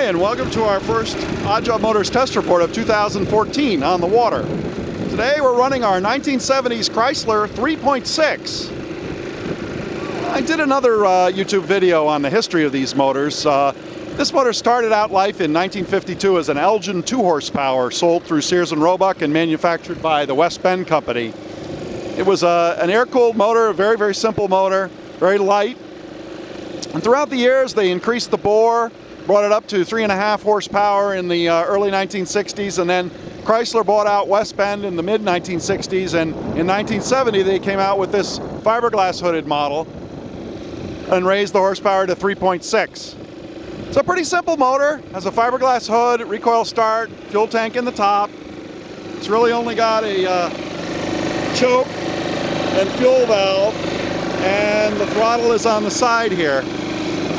Hi, and welcome to our first Odd Job Motors test report of 2014 on the water. Today we're running our 1970s Chrysler 3.6. I did another YouTube video on the history of these motors. This motor started out life in 1952 as an Elgin 2 horsepower sold through Sears and Roebuck and manufactured by the West Bend Company. It was an air-cooled motor, a very, very simple motor, very light. And throughout the years they increased the bore, brought it up to 3.5 horsepower in the early 1960s, and then Chrysler bought out West Bend in the mid-1960s, and in 1970 they came out with this fiberglass hooded model and raised the horsepower to 3.6. It's a pretty simple motor, has a fiberglass hood, recoil start, fuel tank in the top. It's really only got a choke and fuel valve, and the throttle is on the side here.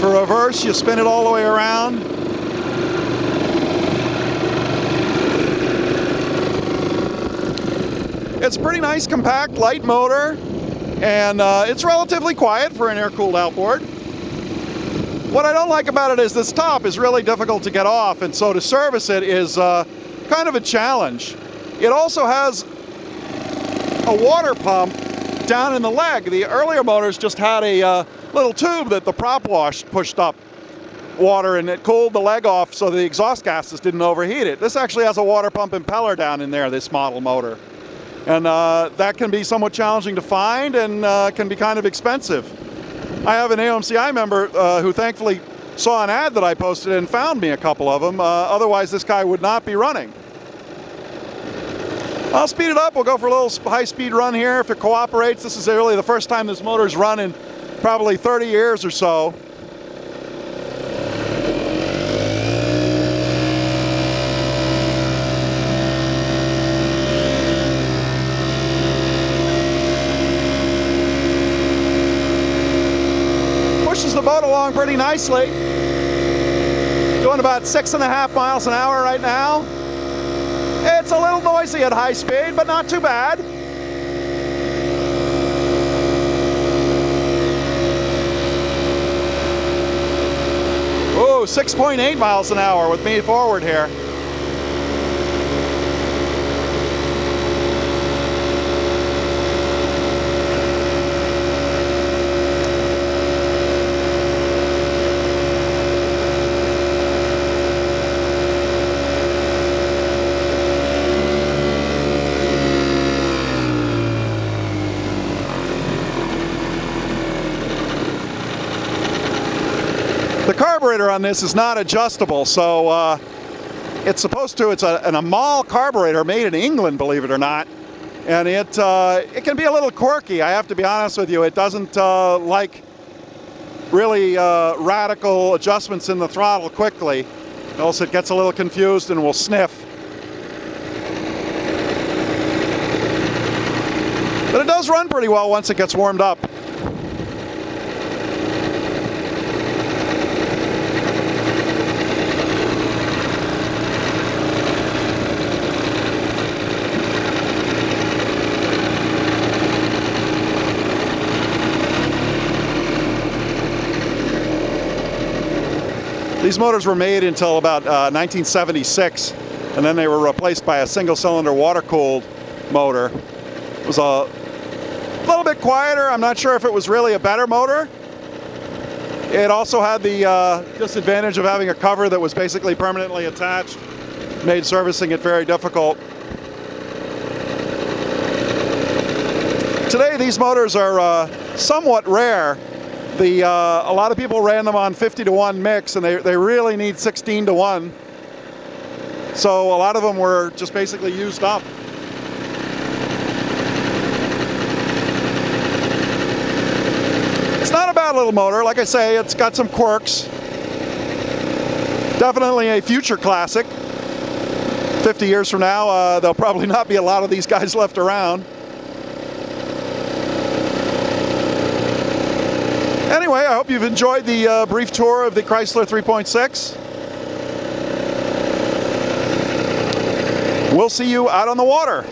For reverse, you spin it all the way around. It's a pretty nice, compact, light motor, and it's relatively quiet for an air-cooled outboard. What I don't like about it is this top is really difficult to get off, and so to service it is kind of a challenge. It also has a water pump down in the leg. The earlier motors just had a little tube that the prop wash pushed up water, and it cooled the leg off so the exhaust gases didn't overheat it. This actually has a water pump impeller down in there, this model motor. And that can be somewhat challenging to find and can be kind of expensive. I have an AOMCI member who thankfully saw an ad that I posted and found me a couple of them. Otherwise this guy would not be running. I'll speed it up. We'll go for a little high-speed run here if it cooperates. This is really the first time this motor's run in probably 30 years or so. Pushes the boat along pretty nicely. Doing about 6.5 miles an hour right now. It's a little noisy at high speed, but not too bad. Oh, 6.8 miles an hour with me forward here. The carburetor on this is not adjustable, so it's supposed to, it's an Amal carburetor made in England, believe it or not, and it can be a little quirky, I have to be honest with you. It doesn't like really radical adjustments in the throttle quickly, else it gets a little confused and will sniff. But it does run pretty well once it gets warmed up. These motors were made until about 1976, and then they were replaced by a single-cylinder water-cooled motor. It was a little bit quieter. I'm not sure if it was really a better motor. It also had the disadvantage of having a cover that was basically permanently attached, made servicing it very difficult. Today these motors are somewhat rare. A lot of people ran them on 50-to-1 mix, and they really need 16-to-1. So a lot of them were just basically used up. It's not a bad little motor. Like I say, it's got some quirks. Definitely a future classic. 50 years from now, there'll probably not be a lot of these guys left around. Anyway, I hope you've enjoyed the brief tour of the Chrysler 3.6. We'll see you out on the water.